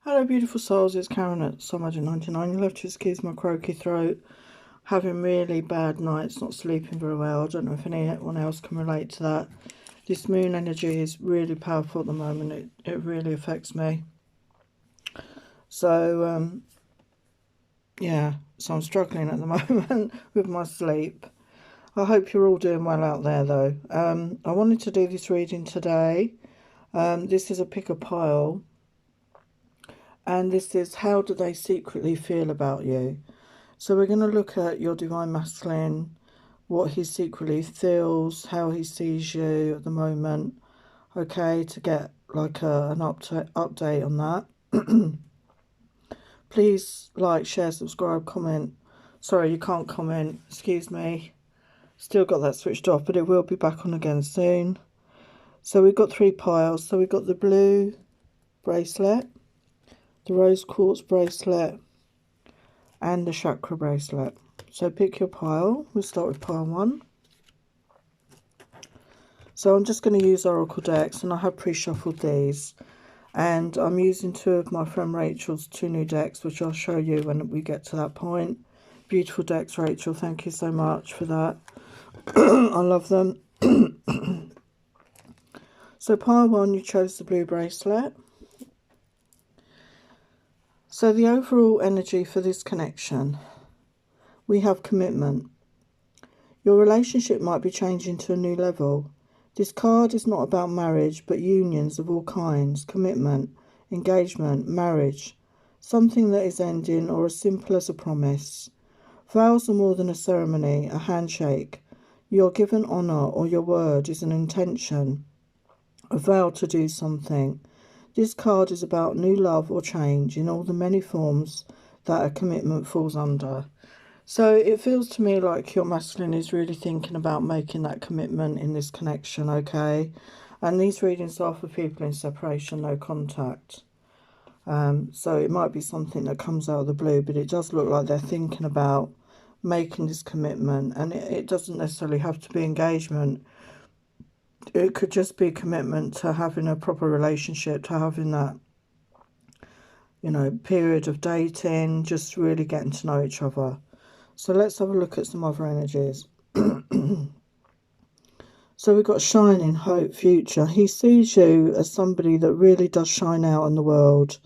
Hello beautiful souls, it's Karen at Soulmates99. You'll have to excuse my croaky throat. Having really bad nights, not sleeping very well. I don't know if anyone else can relate to that. This moon energy is really powerful at the moment. It really affects me. So, yeah, so I'm struggling at the moment with my sleep. I hope you're all doing well out there though. I wanted to do this reading today. This is a pick a pile. And this is, how do they secretly feel about you? So we're going to look at your divine masculine, what he secretly feels, how he sees you at the moment. Okay, to get like an update on that. Please like, share, subscribe, comment. Sorry, you can't comment. Excuse me. Still got that switched off, but it will be back on again soon. So we've got 3 piles. So we've got the blue bracelet, the rose quartz bracelet, and the chakra bracelet. So pick your pile. We'll start with pile 1. So I'm just going to use oracle decks, and I have pre-shuffled these, and I'm using 2 of my friend Rachel's 2 new decks, which I'll show you when we get to that point. Beautiful decks, Rachel, thank you so much for that. I love them. So pile 1, you chose the blue bracelet. So the overall energy for this connection, we have commitment. Your relationship might be changing to a new level. This card is not about marriage, but unions of all kinds, commitment, engagement, marriage, something that is ending or as simple as a promise. Vows are more than a ceremony, a handshake. Your given honour or your word is an intention, a vow to do something. This card is about new love or change in all the many forms that a commitment falls under. So it feels to me like your masculine is really thinking about making that commitment in this connection, okay? And these readings are for people in separation, no contact. So it might be something that comes out of the blue, but it does look like they're thinking about making this commitment. And it doesn't necessarily have to be engagement. It could just be commitment to having a proper relationship, to having that, you know, period of dating, just really getting to know each other. So let's have a look at some other energies. So we've got shining, hope, future. He sees you as somebody that really does shine out in the world.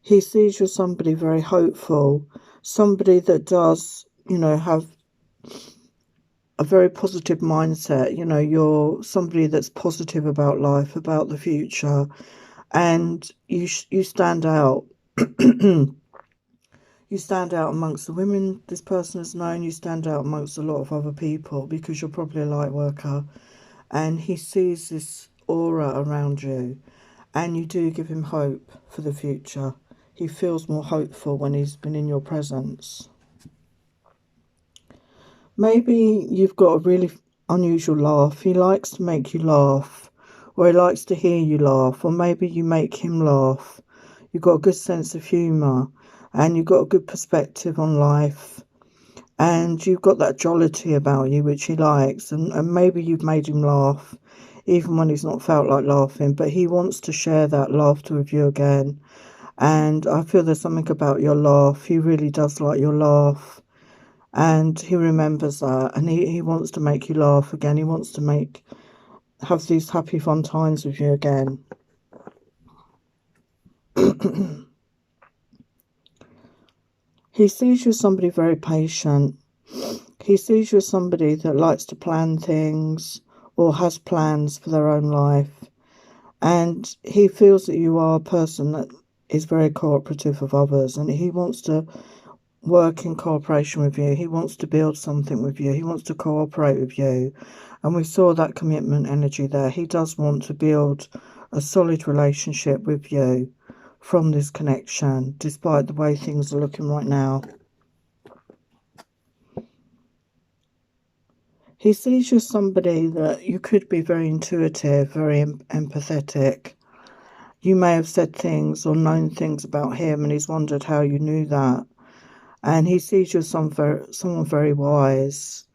He sees you as somebody very hopeful, somebody that does, you know, have a very positive mindset. You know, you're somebody that's positive about life, about the future, and you stand out. You stand out amongst the women this person has known. You stand out amongst a lot of other people because you're probably a light worker. And he sees this aura around you. And you do give him hope for the future. He feels more hopeful when he's been in your presence. Maybe you've got a really unusual laugh. He likes to make you laugh. Or he likes to hear you laugh. Or maybe you make him laugh. You've got a good sense of humour. And you've got a good perspective on life, and you've got that jollity about you which he likes, and maybe you've made him laugh even when he's not felt like laughing, but he wants to share that laughter with you again. And I feel there's something about your laugh. He really does like your laugh, and he remembers that, and he wants to make you laugh again. He wants to have these happy fun times with you again. He sees you as somebody very patient. He sees you as somebody that likes to plan things or has plans for their own life. And he feels that you are a person that is very cooperative with others, and he wants to work in cooperation with you. He wants to build something with you. He wants to cooperate with you. And we saw that commitment energy there. He does want to build a solid relationship with you from this connection, despite the way things are looking right now. He sees you as somebody that you could be very intuitive, very empathetic. You may have said things or known things about him, and he's wondered how you knew that. And he sees you as someone very wise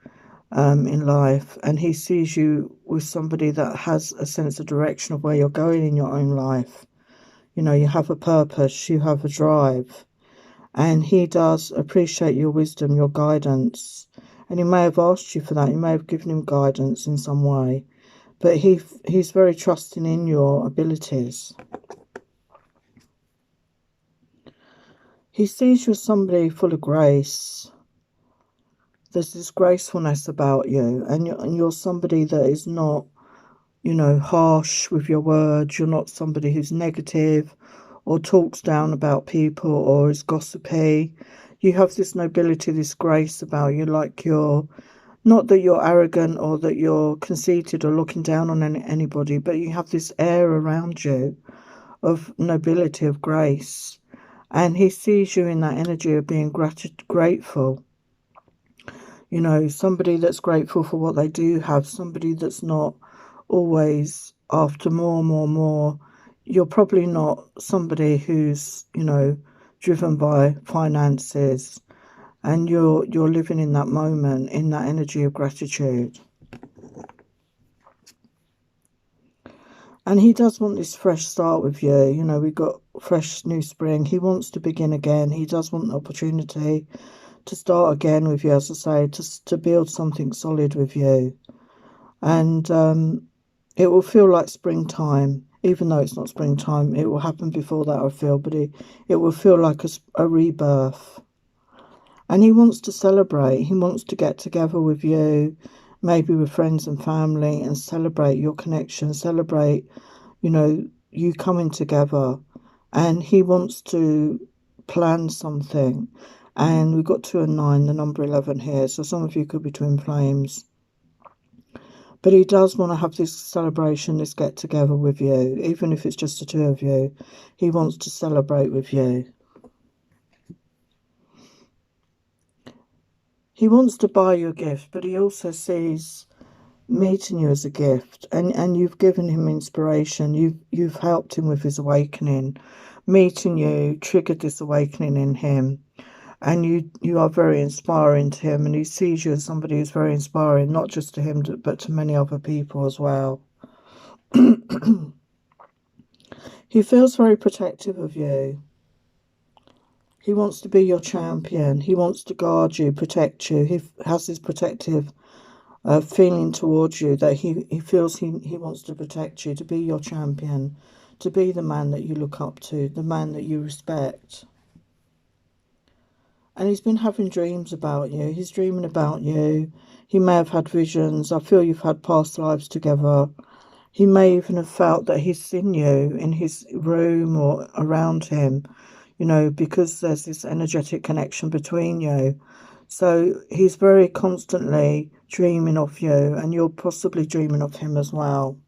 in life, and he sees you with somebody that has a sense of direction of where you're going in your own life. You know, you have a purpose, you have a drive. And he does appreciate your wisdom, your guidance. And he may have asked you for that. You may have given him guidance in some way. But he's very trusting in your abilities. He sees you as somebody full of grace. There's this gracefulness about you. And you're somebody that is not, you know, harsh with your words. You're not somebody who's negative or talks down about people or is gossipy. You have this nobility, this grace about you, like you're, not that you're arrogant or that you're conceited or looking down on anybody, but you have this air around you of nobility, of grace. And he sees you in that energy of being grateful. You know, somebody that's grateful for what they do have, somebody that's not always after more. You're probably not somebody who's, you know, driven by finances, and you're living in that moment, in that energy of gratitude. And he does want this fresh start with you. You know, we've got fresh new spring. He wants to begin again. He does want the opportunity to start again with you, as I say, to build something solid with you. And it will feel like springtime, even though it's not springtime. It will happen before that, I feel, but it will feel like a rebirth. And he wants to celebrate. He wants to get together with you, maybe with friends and family, and celebrate your connection, celebrate, you know, you coming together. And he wants to plan something. And we've got 2 and 9, the number 11 here. So some of you could be twin flames. But he does want to have this celebration, this get together with you, even if it's just the 2 of you. He wants to celebrate with you. He wants to buy you a gift, but he also sees meeting you as a gift, and you've given him inspiration. You've helped him with his awakening. Meeting you triggered this awakening in him, and you are very inspiring to him, and he sees you as somebody who's very inspiring, not just to him, but to many other people as well. He feels very protective of you. He wants to be your champion. He wants to guard you, protect you. He has this protective feeling towards you, that he feels he wants to protect you, to be your champion, to be the man that you look up to, the man that you respect. And he's been having dreams about you. He's dreaming about you. He may have had visions. I feel you've had past lives together. He may even have felt that he's seen you in his room or around him, you know, because there's this energetic connection between you. So he's very constantly dreaming of you, and you're possibly dreaming of him as well.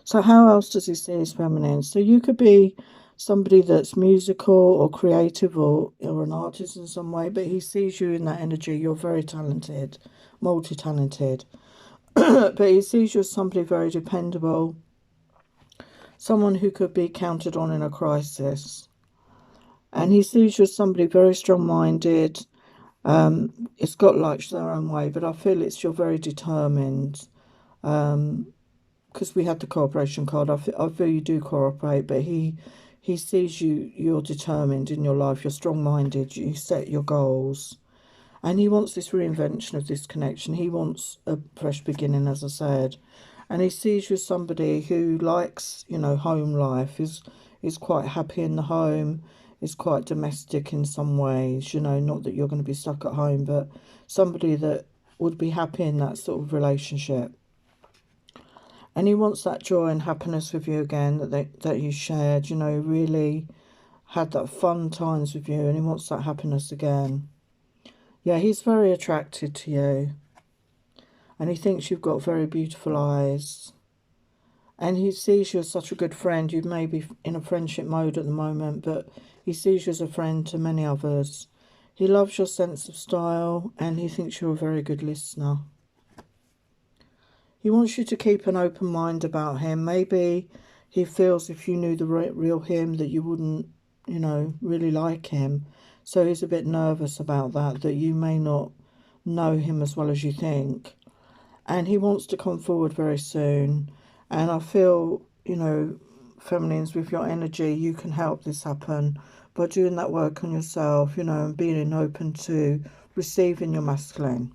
So how else does he see his feminine? So you could be somebody that's musical or creative or an artist in some way, but he sees you in that energy. You're very talented, multi-talented. But he sees you as somebody very dependable, someone who could be counted on in a crisis. And he sees you as somebody very strong-minded. It's got like their own way, but I feel you're very determined. Because we had the cooperation card, I feel you do cooperate, but he sees you're determined in your life, you're strong-minded, you set your goals. And he wants this reinvention of this connection. He wants a fresh beginning, as I said. And he sees you as somebody who likes, you know, home life, is quite happy in the home, is quite domestic in some ways, you know, not that you're going to be stuck at home, but somebody that would be happy in that sort of relationship. And he wants that joy and happiness with you again that you shared, you know, really had that fun times with you, and he wants that happiness again. Yeah, he's very attracted to you. And he thinks you've got very beautiful eyes. And he sees you as such a good friend. You may be in a friendship mode at the moment, but he sees you as a friend to many others. He loves your sense of style, and he thinks you're a very good listener. He wants you to keep an open mind about him. Maybe he feels if you knew the real him that you wouldn't, you know, really like him. So he's a bit nervous about that you may not know him as well as you think. And he wants to come forward very soon. And I feel, you know, feminines, with your energy, you can help this happen by doing that work on yourself, you know, and being open to receiving your masculine.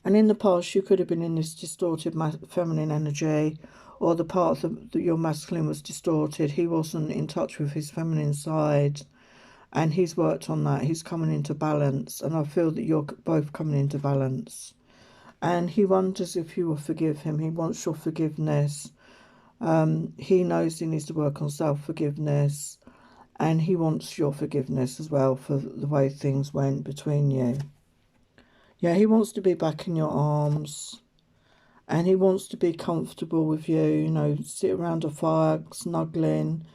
And in the past, you could have been in this distorted feminine energy, or the part of your masculine was distorted. He wasn't in touch with his feminine side, and he's worked on that. He's coming into balance, and I feel that you're both coming into balance. And he wonders if you will forgive him. He wants your forgiveness. He knows he needs to work on self-forgiveness, and he wants your forgiveness as well for the way things went between you. Yeah, he wants to be back in your arms, and he wants to be comfortable with you, you know, sit around a fire, snuggling,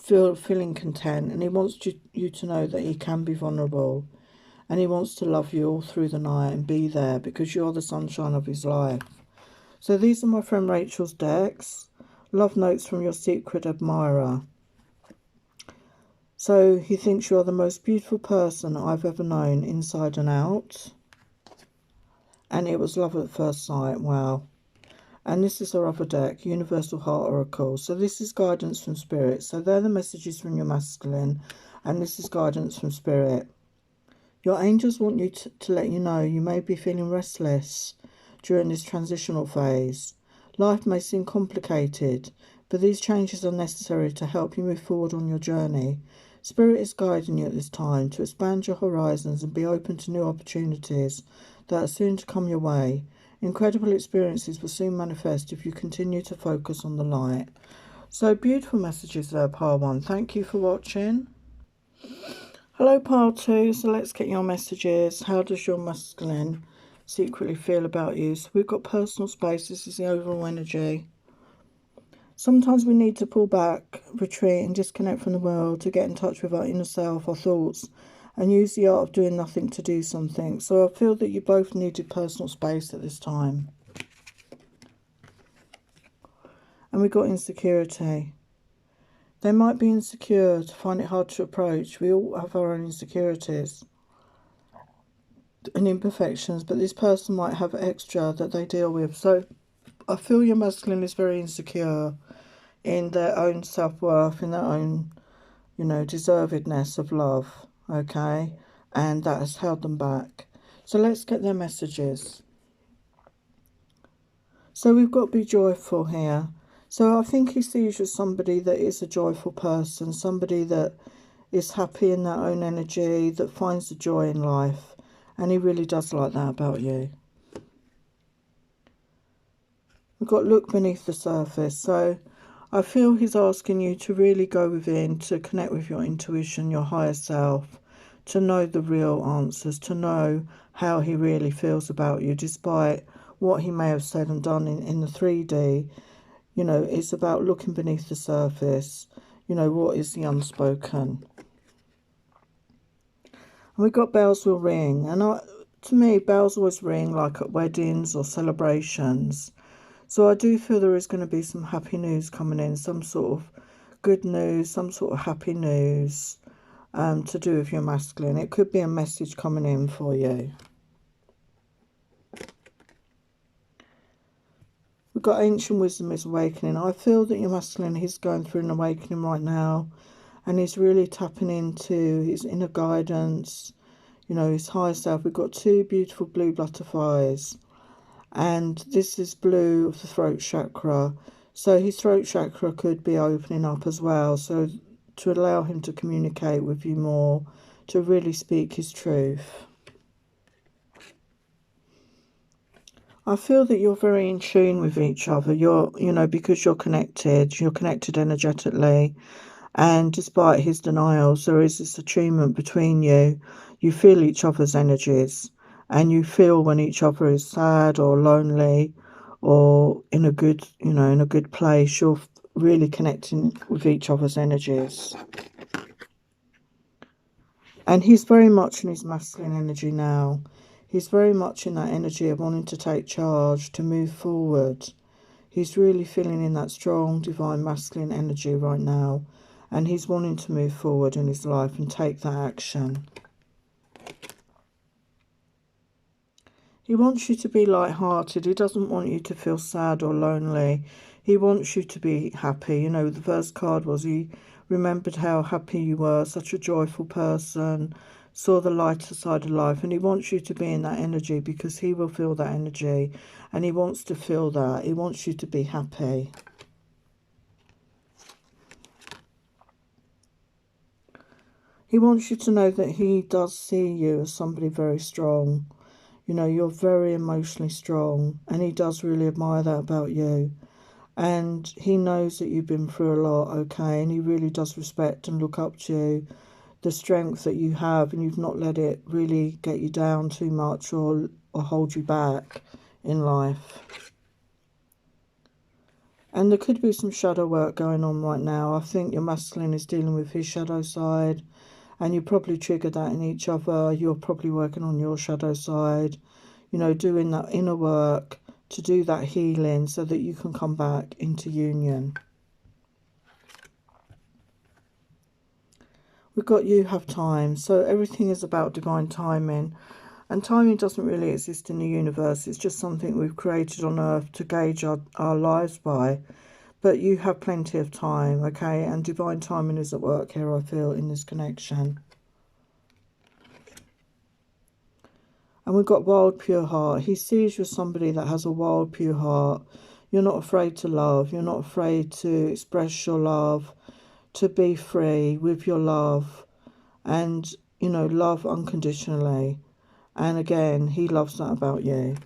feeling content, and he wants you to know that he can be vulnerable, and he wants to love you all through the night and be there because you're the sunshine of his life. So these are my friend Rachel's decks. Love notes from your secret admirer. So he thinks you're the most beautiful person I've ever known, inside and out. And it was love at first sight. Wow. And this is our other deck, Universal Heart Oracle. So this is guidance from Spirit. So they're the messages from your masculine, and this is guidance from Spirit. Your angels want you to let you know you may be feeling restless during this transitional phase. Life may seem complicated, but these changes are necessary to help you move forward on your journey. Spirit is guiding you at this time to expand your horizons and be open to new opportunities that are soon to come your way. Incredible experiences will soon manifest if you continue to focus on the light. So beautiful messages there, Pile 1. Thank you for watching. Hello, Pile 2. So let's get your messages. How does your masculine secretly feel about you? So we've got personal space. This is the overall energy. Sometimes we need to pull back, retreat and disconnect from the world to get in touch with our inner self, our thoughts, and use the art of doing nothing to do something. So I feel that you both needed personal space at this time. And we got insecurity. They might be insecure, to find it hard to approach. We all have our own insecurities and imperfections, but this person might have extra that they deal with. So I feel your masculine is very insecure in their own self-worth, in their own, you know, deservedness of love, okay? And that has held them back. So let's get their messages. So we've got to be joyful here. So I think he sees you as somebody that is a joyful person, somebody that is happy in their own energy, that finds the joy in life. And he really does like that about you. We've got look beneath the surface. So I feel he's asking you to really go within, to connect with your intuition, your higher self, to know the real answers, to know how he really feels about you, despite what he may have said and done in the 3D. You know, it's about looking beneath the surface. You know, what is the unspoken? And we've got bells will ring. And to me, bells always ring like at weddings or celebrations. So I do feel there is going to be some happy news coming in, some sort of good news, some sort of happy news to do with your masculine. It could be a message coming in for you. We've got ancient wisdom is awakening. I feel that your masculine, he's going through an awakening right now, and he's really tapping into his inner guidance, you know, his higher self. We've got two beautiful blue butterflies, and this is blue of the throat chakra. So his throat chakra could be opening up as well, so to allow him to communicate with you more, to really speak his truth. I feel that you're very in tune with each other. You're, you know, because you're connected energetically. And despite his denials, there is this attunement between you. You feel each other's energies. And you feel when each other is sad or lonely or in a good, you know, in a good place. You're really connecting with each other's energies. And he's very much in his masculine energy now. He's very much in that energy of wanting to take charge, to move forward. He's really feeling in that strong, divine, masculine energy right now. And he's wanting to move forward in his life and take that action. He wants you to be light-hearted. He doesn't want you to feel sad or lonely. He wants you to be happy. You know, the first card was he remembered how happy you were, such a joyful person, saw the lighter side of life, and he wants you to be in that energy because he will feel that energy, and he wants to feel that. He wants you to be happy. He wants you to know that he does see you as somebody very strong. You know, you're very emotionally strong, and he does really admire that about you. And he knows that you've been through a lot, okay, and he really does respect and look up to you, the strength that you have, and you've not let it really get you down too much or hold you back in life. And there could be some shadow work going on right now. I think your masculine is dealing with his shadow side, and you probably triggered that in each other. You're probably working on your shadow side, you know, doing that inner work to do that healing so that you can come back into union. We've got you have time. So everything is about divine timing. And timing doesn't really exist in the universe. It's just something we've created on Earth to gauge our lives by. But you have plenty of time, okay? And divine timing is at work here, I feel, in this connection. And we've got wild, pure heart. He sees you as somebody that has a wild, pure heart. You're not afraid to love. You're not afraid to express your love, to be free with your love. And, you know, love unconditionally. And again, he loves that about you.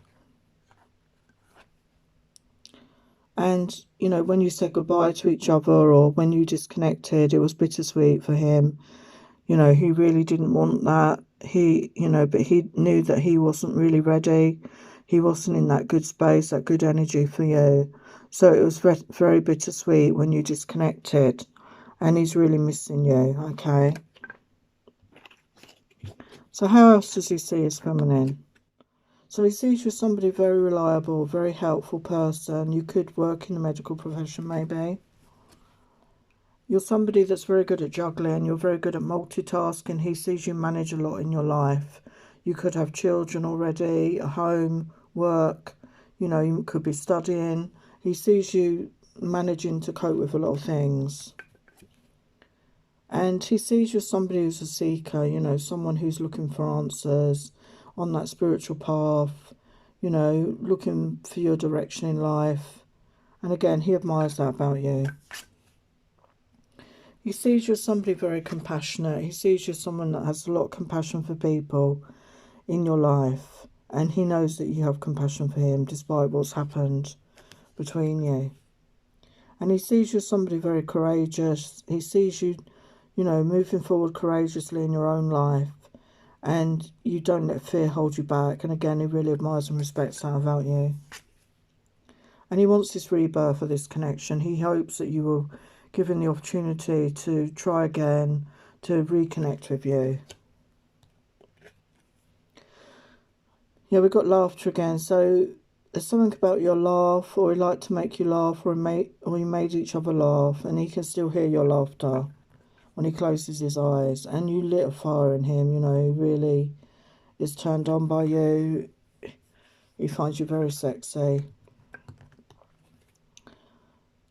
And, you know, when you said goodbye to each other or when you disconnected, it was bittersweet for him. You know, he really didn't want that. He, you know, but he knew that he wasn't really ready. He wasn't in that good space, that good energy for you. So it was very bittersweet when you disconnected. And he's really missing you, okay? So how else does he see his feminine? So he sees you as somebody very reliable, very helpful person. You could work in the medical profession maybe. You're somebody that's very good at juggling. You're very good at multitasking. He sees you manage a lot in your life. You could have children already, a home, work. You know, you could be studying. He sees you managing to cope with a lot of things. And he sees you as somebody who's a seeker, you know, someone who's looking for answers on that spiritual path, you know, looking for your direction in life. And again, he admires that about you. He sees you as somebody very compassionate. He sees you as someone that has a lot of compassion for people in your life. And he knows that you have compassion for him despite what's happened between you. And he sees you as somebody very courageous. He sees you, you know, moving forward courageously in your own life. And you don't let fear hold you back. And again, he really admires and respects that about you. And he wants this rebirth of this connection. He hopes that you will give him the opportunity to try again, to reconnect with you. Yeah, we've got laughter again. So there's something about your laugh, or he liked to make you laugh, or you made each other laugh, and he can still hear your laughter when he closes his eyes. And you lit a fire in him, you know, he really is turned on by you. He finds you very sexy.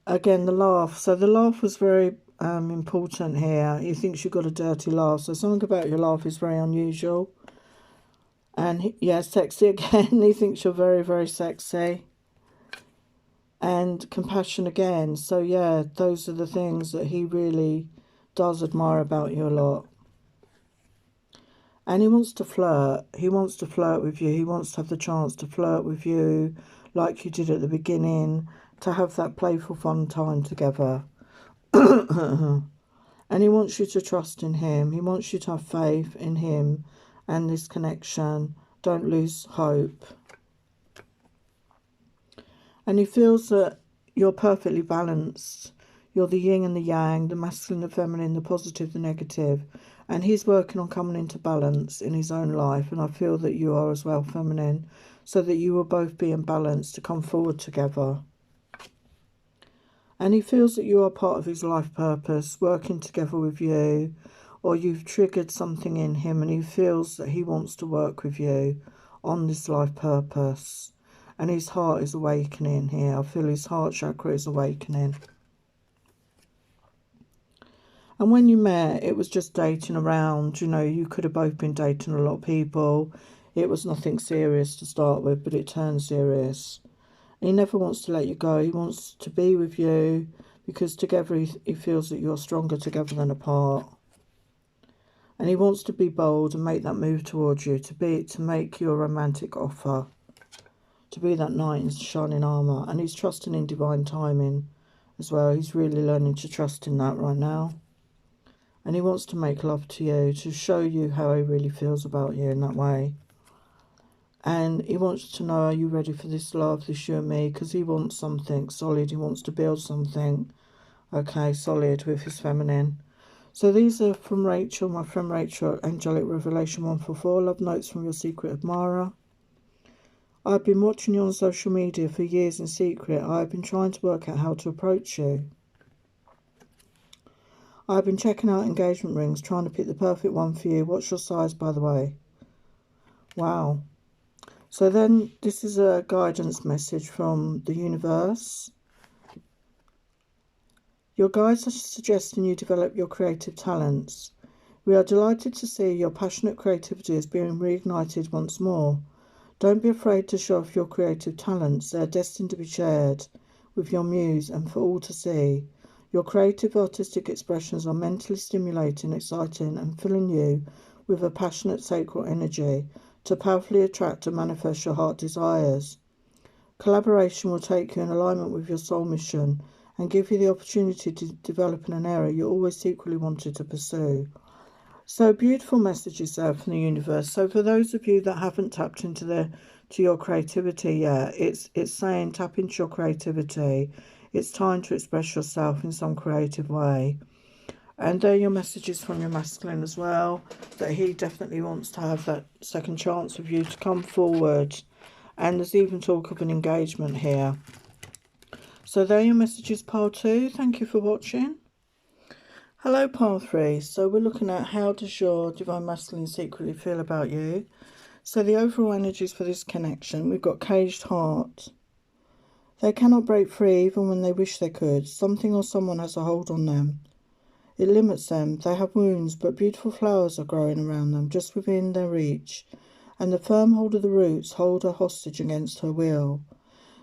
Again, the laugh. So the laugh was very important here. He thinks you've got a dirty laugh. So something about your laugh is very unusual. And yeah, sexy again. He thinks you're very, very sexy. And compassion again. So yeah, those are the things that he really does admire about you a lot. And he wants to flirt. He wants to flirt with you. He wants to have the chance to flirt with you like you did at the beginning, to have that playful fun time together. And he wants you to trust in him. He wants you to have faith in him and this connection. Don't lose hope. And he feels that you're perfectly balanced. You're the yin and the yang, the masculine, the feminine, the positive, the negative. And he's working on coming into balance in his own life. And I feel that you are as well, feminine, so that you will both be in balance to come forward together. And he feels that you are part of his life purpose, working together with you, or you've triggered something in him and he feels that he wants to work with you on this life purpose. And his heart is awakening here. I feel his heart chakra is awakening. And when you met, it was just dating around. You know, you could have both been dating a lot of people. It was nothing serious to start with, but it turned serious. He never wants to let you go. He wants to be with you because together he feels that you're stronger together than apart. And he wants to be bold and make that move towards you, to make you a romantic offer, to be that knight in shining armour. And he's trusting in divine timing as well. He's really learning to trust in that right now. And he wants to make love to you, to show you how he really feels about you in that way. And he wants to know, are you ready for this love, this you and me? Because he wants something solid. He wants to build something, okay, solid with his feminine. So these are from Rachel, my friend Rachel, Angelic Revelation 144. Love notes from your secret admirer. I've been watching you on social media for years in secret. I've been trying to work out how to approach you. I've been checking out engagement rings, trying to pick the perfect one for you. What's your size, by the way? Wow. So then this is a guidance message from the universe. Your guides are suggesting you develop your creative talents. We are delighted to see your passionate creativity is being reignited once more. Don't be afraid to show off your creative talents. They are destined to be shared with your muse and for all to see. Your creative artistic expressions are mentally stimulating, exciting, and filling you with a passionate sacral energy to powerfully attract and manifest your heart desires. Collaboration will take you in alignment with your soul mission and give you the opportunity to develop in an area you always secretly wanted to pursue. So beautiful messages there from the universe. So for those of you that haven't tapped into your creativity yet, it's saying tap into your creativity. It's time to express yourself in some creative way. And they're your messages from your masculine as well, that he definitely wants to have that second chance with you to come forward. And there's even talk of an engagement here. So they're your messages, pile 2. Thank you for watching. Hello, pile 3. So we're looking at how does your divine masculine secretly feel about you. So the overall energies for this connection, we've got caged heart. They cannot break free even when they wish they could. Something or someone has a hold on them. It limits them. They have wounds, but beautiful flowers are growing around them, just within their reach. And the firm hold of the roots hold her hostage against her will.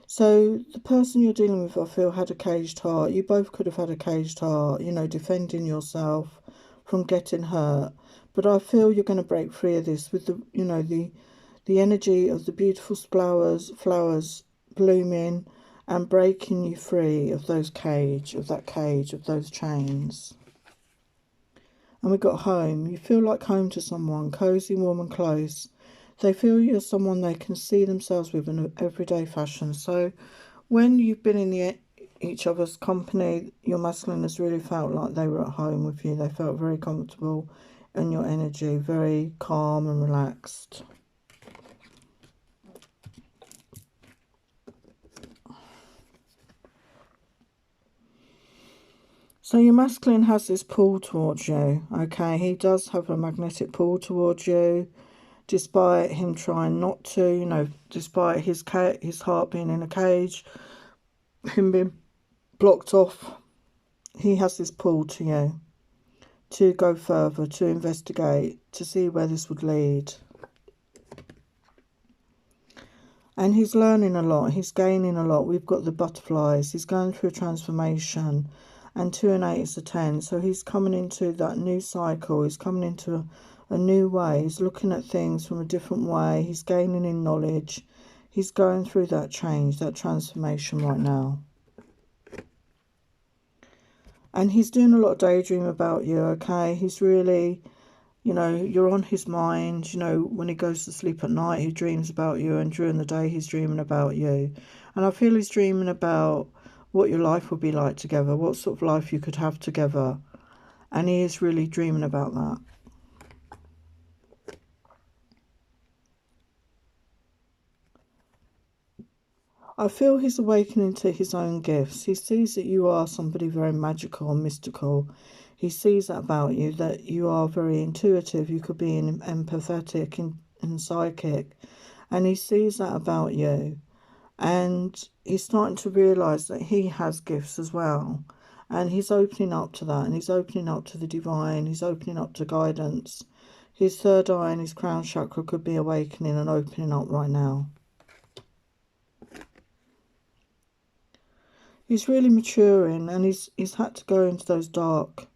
So the person you're dealing with, I feel, had a caged heart. You both could have had a caged heart, you know, defending yourself from getting hurt. But I feel you're going to break free of this with the, you know, the energy of the beautiful flowers blooming and breaking you free of those of those chains. And we've got home. You feel like home to someone, cozy, warm and close. They feel you're someone they can see themselves with in an everyday fashion. So when you've been in each other's company, your masculine has really felt like they were at home with you. They felt very comfortable in your energy, very calm and relaxed. So your masculine has this pull towards you, okay? He does have a magnetic pull towards you, despite him trying not to, you know, despite his heart being in a cage, him being blocked off. He has this pull to you, to go further, to investigate, to see where this would lead. And he's learning a lot, he's gaining a lot. We've got the butterflies, he's going through a transformation. And 2 and 8 is a 10. So he's coming into that new cycle. He's coming into a new way. He's looking at things from a different way. He's gaining in knowledge. He's going through that change, that transformation right now. And he's doing a lot of daydream about you, okay? He's really, you know, you're on his mind. You know, when he goes to sleep at night, he dreams about you. And during the day, he's dreaming about you. And I feel he's dreaming about what your life would be like together, what sort of life you could have together. And he is really dreaming about that. I feel he's awakening to his own gifts. He sees that you are somebody very magical and mystical. He sees that about you, that you are very intuitive. You could be empathetic and psychic. And he sees that about you. And he's starting to realise that he has gifts as well. And he's opening up to that, and he's opening up to the divine, he's opening up to guidance. His third eye and his crown chakra could be awakening and opening up right now. He's really maturing, and he's had to go into those dark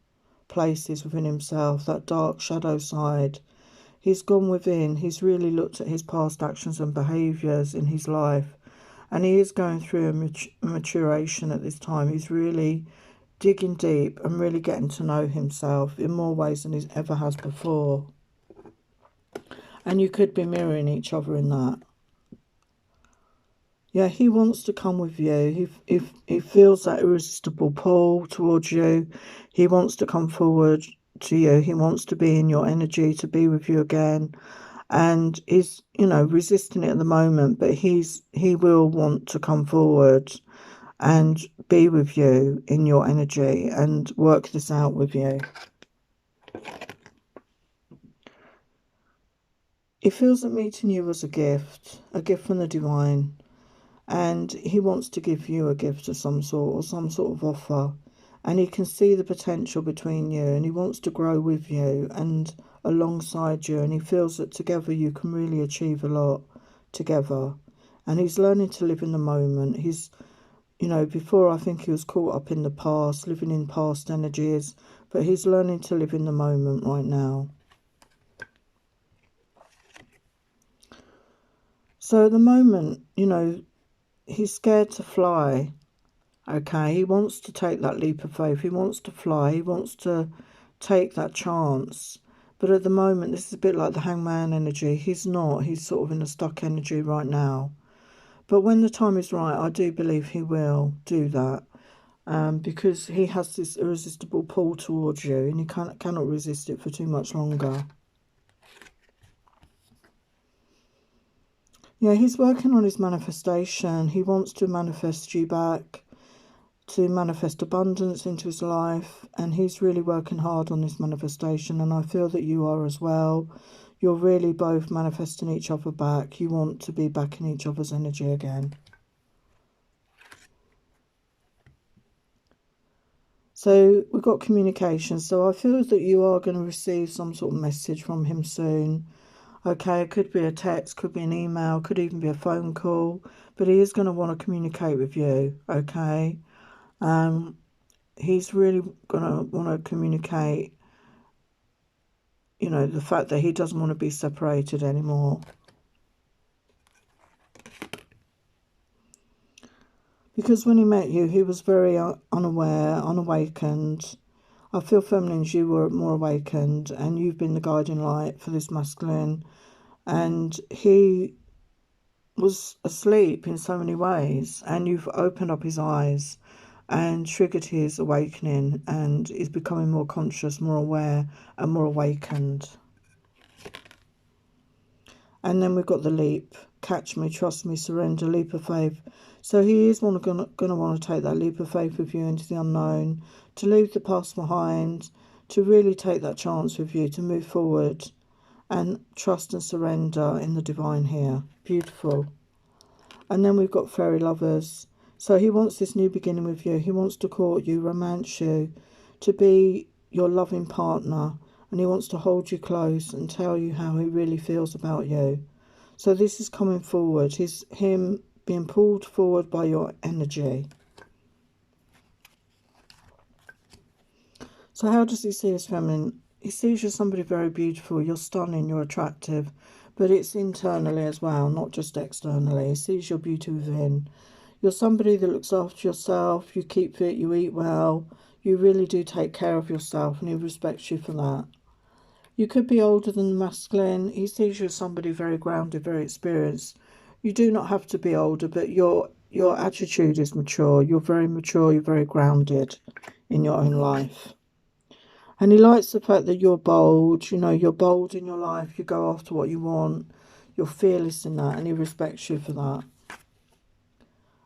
places within himself, that dark shadow side. He's gone within, he's really looked at his past actions and behaviours in his life, and he is going through a maturation at this time. He's really digging deep and really getting to know himself in more ways than he ever has before. And you could be mirroring each other in that. Yeah, he wants to come with you. He feels that irresistible pull towards you. He wants to come forward to you. He wants to be in your energy, to be with you again. And is, you know, resisting it at the moment, but he will want to come forward and be with you in your energy and work this out with you. He feels that meeting you was a gift from the divine. And he wants to give you a gift of some sort, or some sort of offer. And he can see the potential between you, and he wants to grow with you and alongside you. And he feels that together you can really achieve a lot together. And he's learning to live in the moment. He's, you know, before I think he was caught up in the past, living in past energies. But he's learning to live in the moment right now. So at the moment, you know, he's scared to fly, okay? He wants to take that leap of faith. He wants to fly. He wants to take that chance. But at the moment, this is a bit like the hangman energy. He's not. He's sort of in a stuck energy right now. But when the time is right, I do believe he will do that. Because he has this irresistible pull towards you, and he cannot resist it for too much longer. Yeah, he's working on his manifestation. He wants to manifest you back, to manifest abundance into his life, and he's really working hard on his manifestation, and I feel that you are as well. You're really both manifesting each other back. You want to be back in each other's energy again. So we've got communication. So I feel that you are going to receive some sort of message from him soon. Okay, it could be a text, could be an email, could even be a phone call, but he is going to want to communicate with you, okay? He's really going to want to communicate, you know, the fact that he doesn't want to be separated anymore. Because when he met you, he was very unaware, unawakened. I feel, feminines, you were more awakened, and you've been the guiding light for this masculine. And he was asleep in so many ways, and you've opened up his eyes and triggered his awakening, and he's becoming more conscious, more aware, and more awakened. And then we've got the leap. Catch me, trust me, surrender, leap of faith. So he is going to want to take that leap of faith with you into the unknown, to leave the past behind, to really take that chance with you, to move forward and trust and surrender in the divine here. Beautiful. And then we've got fairy lovers. So he wants this new beginning with you. He wants to court you, romance you, to be your loving partner. And he wants to hold you close and tell you how he really feels about you. So this is coming forward. Him being pulled forward by your energy. So how does he see his feminine? He sees you as somebody very beautiful. You're stunning, you're attractive. But it's internally as well, not just externally. He sees your beauty within. You're somebody that looks after yourself. You keep fit, you eat well. You really do take care of yourself, and he respects you for that. You could be older than the masculine. He sees you as somebody very grounded, very experienced. You do not have to be older, but your attitude is mature. You're very mature, you're very grounded in your own life. And he likes the fact that you're bold. You know, you're bold in your life. You go after what you want. You're fearless in that, and he respects you for that.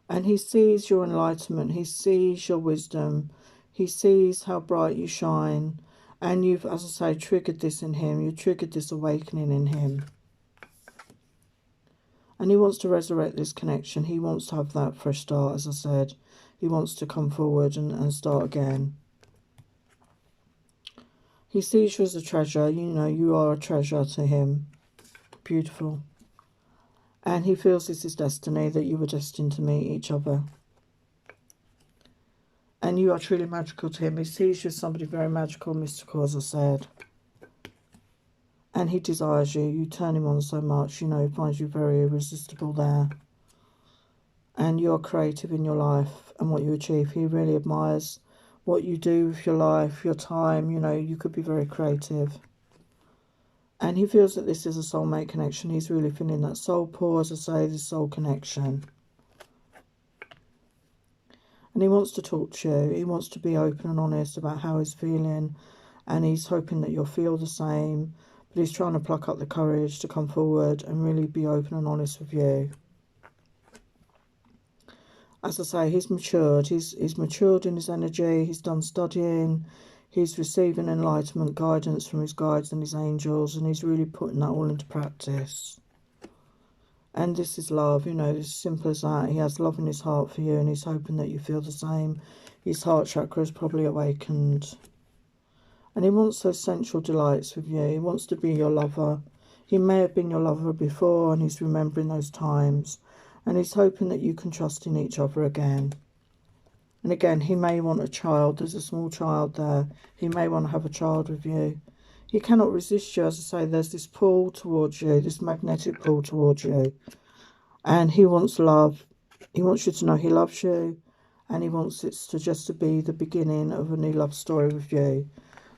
And he sees your enlightenment. He sees your wisdom. He sees how bright you shine. And you've, as I say, triggered this in him. You triggered this awakening in him. And he wants to resurrect this connection. He wants to have that fresh start, as I said. He wants to come forward and start again. He sees you as a treasure. You know, you are a treasure to him. Beautiful. And he feels this is destiny, that you were destined to meet each other. And you are truly magical to him. He sees you as somebody very magical, mystical, as I said. And he desires you. You turn him on so much, you know, he finds you very irresistible there. And you're creative in your life and what you achieve. He really admires what you do with your life, your time, you know, you could be very creative. And he feels that this is a soulmate connection. He's really feeling that soul pull, as I say, this soul connection. And he wants to talk to you. He wants to be open and honest about how he's feeling. And he's hoping that you'll feel the same. But he's trying to pluck up the courage to come forward and really be open and honest with you. As I say, he's matured. He's matured in his energy. He's done studying. He's receiving enlightenment, guidance from his guides and his angels. And he's really putting that all into practice. And this is love, you know, it's as simple as that. He has love in his heart for you and he's hoping that you feel the same. His heart chakra is probably awakened. And he wants those sensual delights with you. He wants to be your lover. He may have been your lover before and he's remembering those times. And he's hoping that you can trust in each other again. And again, he may want a child. There's a small child there. He may want to have a child with you. He cannot resist you. As I say, there's this pull towards you, this magnetic pull towards you. And he wants love. He wants you to know he loves you. And he wants it to be the beginning of a new love story with you.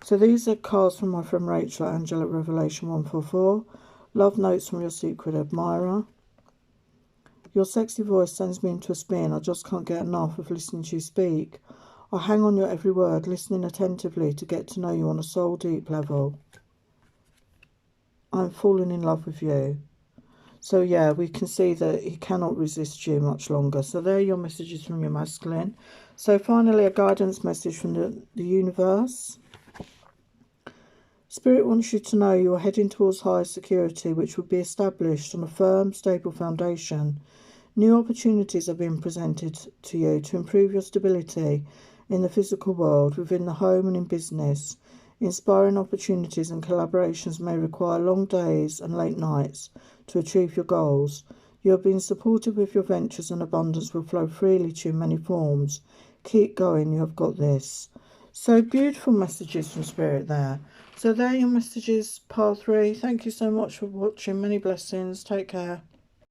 So these are cards from my friend Rachel at Angelic Revelation 144. Love notes from your secret admirer. Your sexy voice sends me into a spin. I just can't get enough of listening to you speak. I hang on your every word, listening attentively to get to know you on a soul deep level. I'm falling in love with you. So yeah, we can see that he cannot resist you much longer. So there are your messages from your masculine. So finally, a guidance message from the universe. Spirit wants you to know you are heading towards higher security, which will be established on a firm, stable foundation. New opportunities are being presented to you to improve your stability in the physical world, within the home and in business. Inspiring opportunities and collaborations may require long days and late nights to achieve your goals. You are being supported with your ventures and abundance will flow freely to you in many forms. Keep going, you have got this. So beautiful messages from Spirit there. So there are your messages, part 3. Thank you so much for watching. Many blessings. Take care.